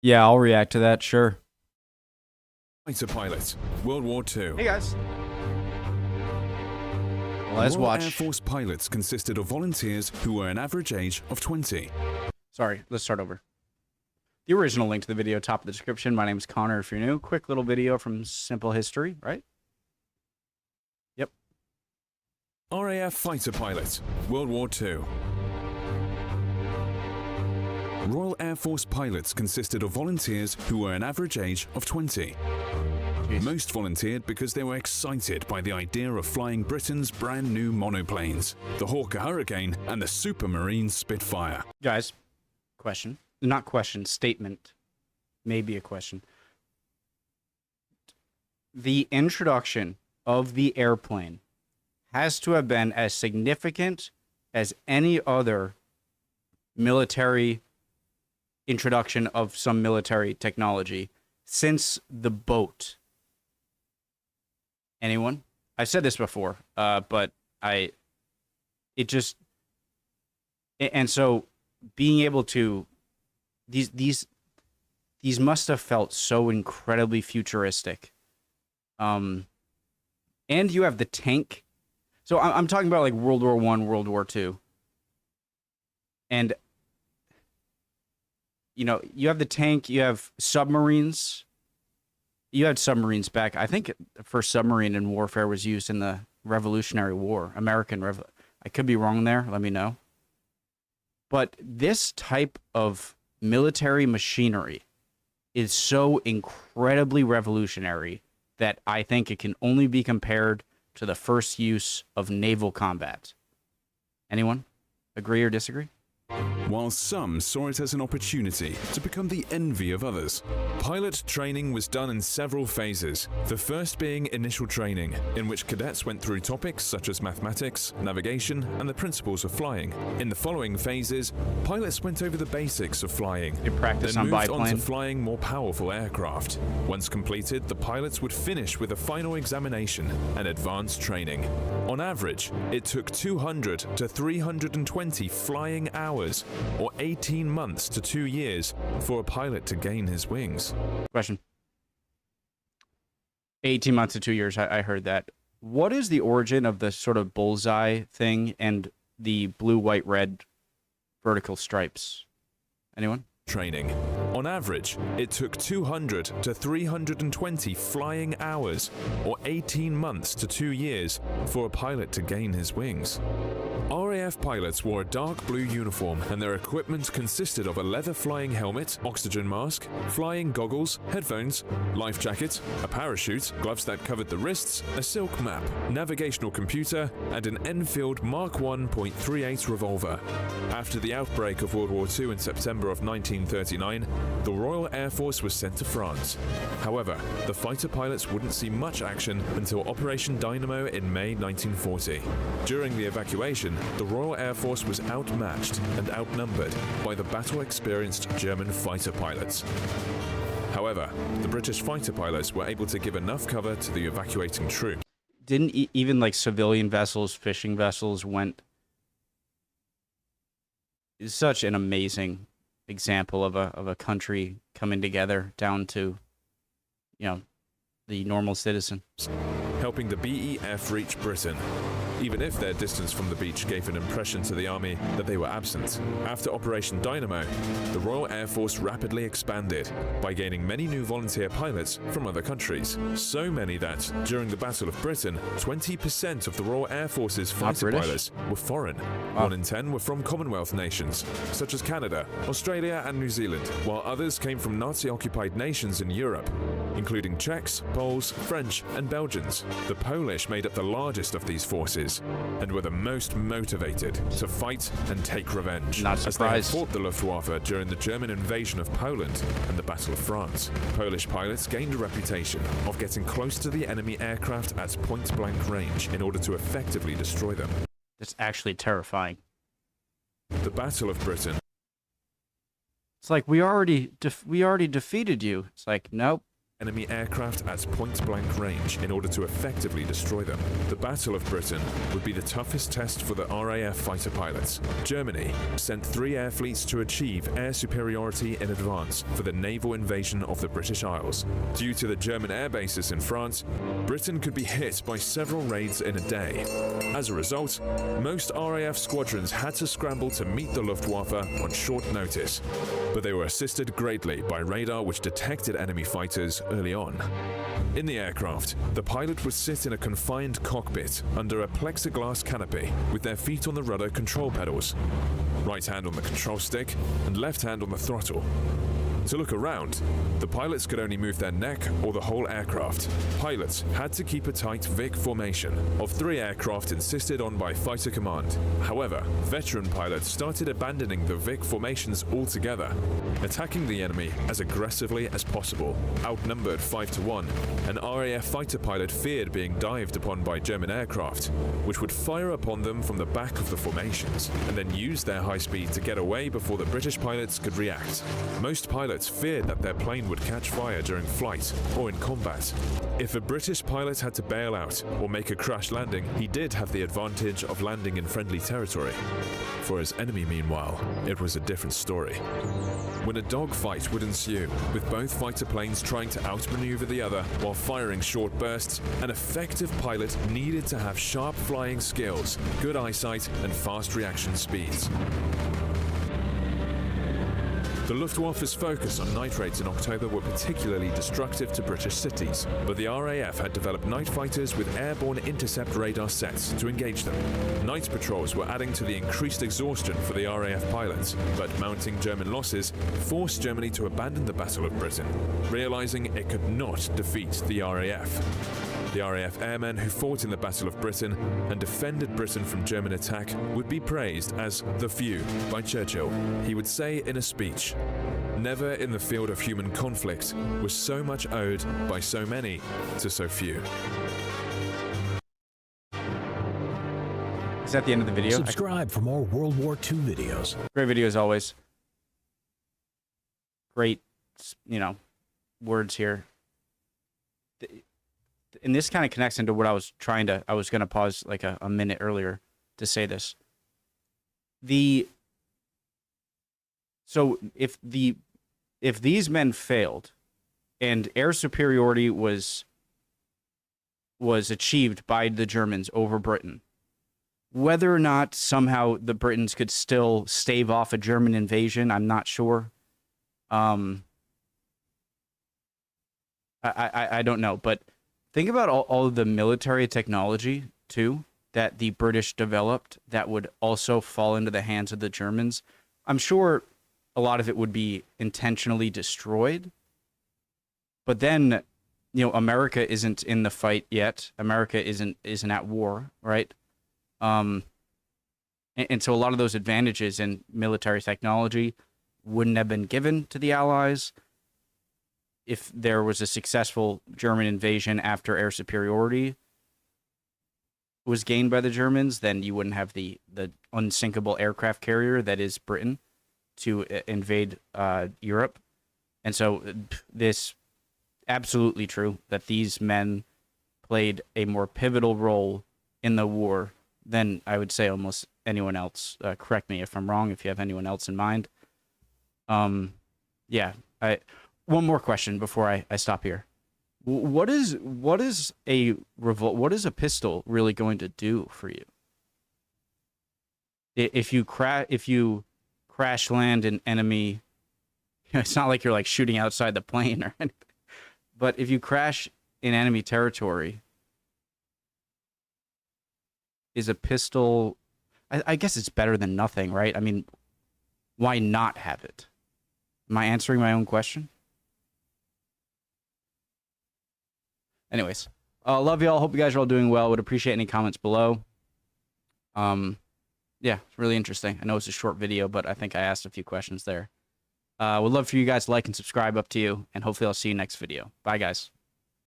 Yeah, I'll react to that, sure. Fighter pilot, World War II. Hey guys. Let's Royal watch. Air Force pilots consisted of volunteers who were an average age of 20. Sorry, let's start over. The original link to the video, top of the description. My name is Connor if you're new. Quick little video from Simple History, right? Yep. RAF fighter pilot, World War II. Royal Air Force pilots consisted of volunteers who were an average age of 20. Jeez. Most volunteered because they were excited by the idea of flying Britain's brand new monoplanes, the Hawker Hurricane and the Supermarine Spitfire. Guys, question. Not question, statement. Maybe a question. The introduction of the airplane has to have been as significant as any other military introduction of some military technology since the boat. Anyone? I've said this before, but and so being able to, these must have felt so incredibly futuristic. And you have the tank. So I'm talking about like World War I, World War II. And you know, you have the tank, you have submarines. You had submarines back. I think the first submarine in warfare was used in the Revolutionary War, I could be wrong there. Let me know. But this type of military machinery is so incredibly revolutionary that I think it can only be compared to the first use of naval combat. Anyone agree or disagree? While some saw it as an opportunity to become the envy of others, pilot training was done in several phases, the first being initial training, in which cadets went through topics such as mathematics, navigation, and the principles of flying. In the following phases, pilots went over the basics of flying, They practice then on moved on to biplane. flying more powerful aircraft. Once completed, the pilots would finish with a final examination and advanced training. On average, it took 200 to 320 flying hours, or 18 months to 2 years, for a pilot to gain his wings. Question. 18 months to 2 years, I heard that. What is the origin of the sort of bullseye thing and the blue, white, red vertical stripes? Anyone? Training. On average, it took 200 to 320 flying hours, or 18 months to 2 years, for a pilot to gain his wings. RAF pilots wore a dark blue uniform, and their equipment consisted of a leather flying helmet, oxygen mask, flying goggles, headphones, life jacket, a parachute, gloves that covered the wrists, a silk map, navigational computer, and an Enfield Mark I .38 revolver. After the outbreak of World War II in September of 1939, the Royal Air Force was sent to France. However, the fighter pilots wouldn't see much action until Operation Dynamo in May 1940. During the evacuation, the Royal Air Force was outmatched and outnumbered by the battle-experienced German fighter pilots. However, the British fighter pilots were able to give enough cover to the evacuating troops. Didn't even like civilian vessels, fishing vessels went... It's such an amazing example of a country coming together down to, you know, the normal citizen. Helping the BEF reach Britain, even if their distance from the beach gave an impression to the army that they were absent. After Operation Dynamo, the Royal Air Force rapidly expanded by gaining many new volunteer pilots from other countries. So many that, during the Battle of Britain, 20% of the Royal Air Force's fighter pilots were foreign. 1 in 10 were from Commonwealth nations, such as Canada, Australia, and New Zealand, while others came from Nazi-occupied nations in Europe, including Czechs, Poles, French, and Belgians. The Polish made up the largest of these forces and were the most motivated to fight and take revenge. Not as they had surprised. fought the Luftwaffe during the German invasion of Poland and the Battle of France. Polish pilots gained a reputation of getting close to the enemy aircraft at point-blank range in order to effectively destroy them. That's actually terrifying. The Battle of Britain. It's like, we already defeated you. It's like, nope. enemy aircraft at point-blank range in order to effectively destroy them. The Battle of Britain would be the toughest test for the RAF fighter pilots. Germany sent 3 air fleets to achieve air superiority in advance for the naval invasion of the British Isles. Due to the German air bases in France, Britain could be hit by several raids in a day. As a result, most RAF squadrons had to scramble to meet the Luftwaffe on short notice, but they were assisted greatly by radar which detected enemy fighters early on. In the aircraft, the pilot would sit in a confined cockpit under a plexiglass canopy with their feet on the rudder control pedals, right hand on the control stick and left hand on the throttle. To look around, the pilots could only move their neck or the whole aircraft. Pilots had to keep a tight Vic formation of 3 aircraft insisted on by Fighter Command. However, veteran pilots started abandoning the Vic formations altogether, attacking the enemy as aggressively as possible. Outnumbered 5-1, an RAF fighter pilot feared being dived upon by German aircraft, which would fire upon them from the back of the formations, and then use their high speed to get away before the British pilots could react. Most pilots feared that their plane would catch fire during flight or in combat. If a British pilot had to bail out or make a crash landing, he did have the advantage of landing in friendly territory. For his enemy, meanwhile, it was a different story. When a dogfight would ensue, with both fighter planes trying to outmaneuver the other while firing short bursts, an effective pilot needed to have sharp flying skills, good eyesight, and fast reaction speeds. The Luftwaffe's focus on night raids in October were particularly destructive to British cities, but the RAF had developed night fighters with airborne intercept radar sets to engage them. Night patrols were adding to the increased exhaustion for the RAF pilots, but mounting German losses forced Germany to abandon the Battle of Britain, realizing it could not defeat the RAF. The RAF airmen who fought in the Battle of Britain and defended Britain from German attack would be praised as the few by Churchill. He would say in a speech, "Never in the field of human conflict was so much owed by so many to so few." Is that the end of the video? Subscribe for more World War II videos. Great video as always. Great, words here. And this kind of connects into what I was going to pause like a minute earlier to say this. So if these men failed and air superiority was achieved by the Germans over Britain, whether or not somehow the Britons could still stave off a German invasion, I'm not sure. I don't know, but think about all of the military technology, too, that the British developed that would also fall into the hands of the Germans. I'm sure a lot of it would be intentionally destroyed. But then, America isn't in the fight yet. America isn't at war, right? And so a lot of those advantages in military technology wouldn't have been given to the Allies. If there was a successful German invasion after air superiority was gained by the Germans, then you wouldn't have the unsinkable aircraft carrier that is Britain to invade Europe. And so this absolutely true that these men played a more pivotal role in the war than I would say almost anyone else. Correct me if I'm wrong, if you have anyone else in mind. One more question before I stop here. What is a pistol really going to do for you? If you crash land an enemy, it's not like you're like shooting outside the plane or anything. But if you crash in enemy territory, is a pistol? I guess it's better than nothing, right? I mean, why not have it? Am I answering my own question? Anyways, love y'all. Hope you guys are all doing well. Would appreciate any comments below. Yeah, it's really interesting. I know it's a short video, but I think I asked a few questions there. Would love for you guys to like and subscribe, up to you, and hopefully I'll see you next video. Bye, guys.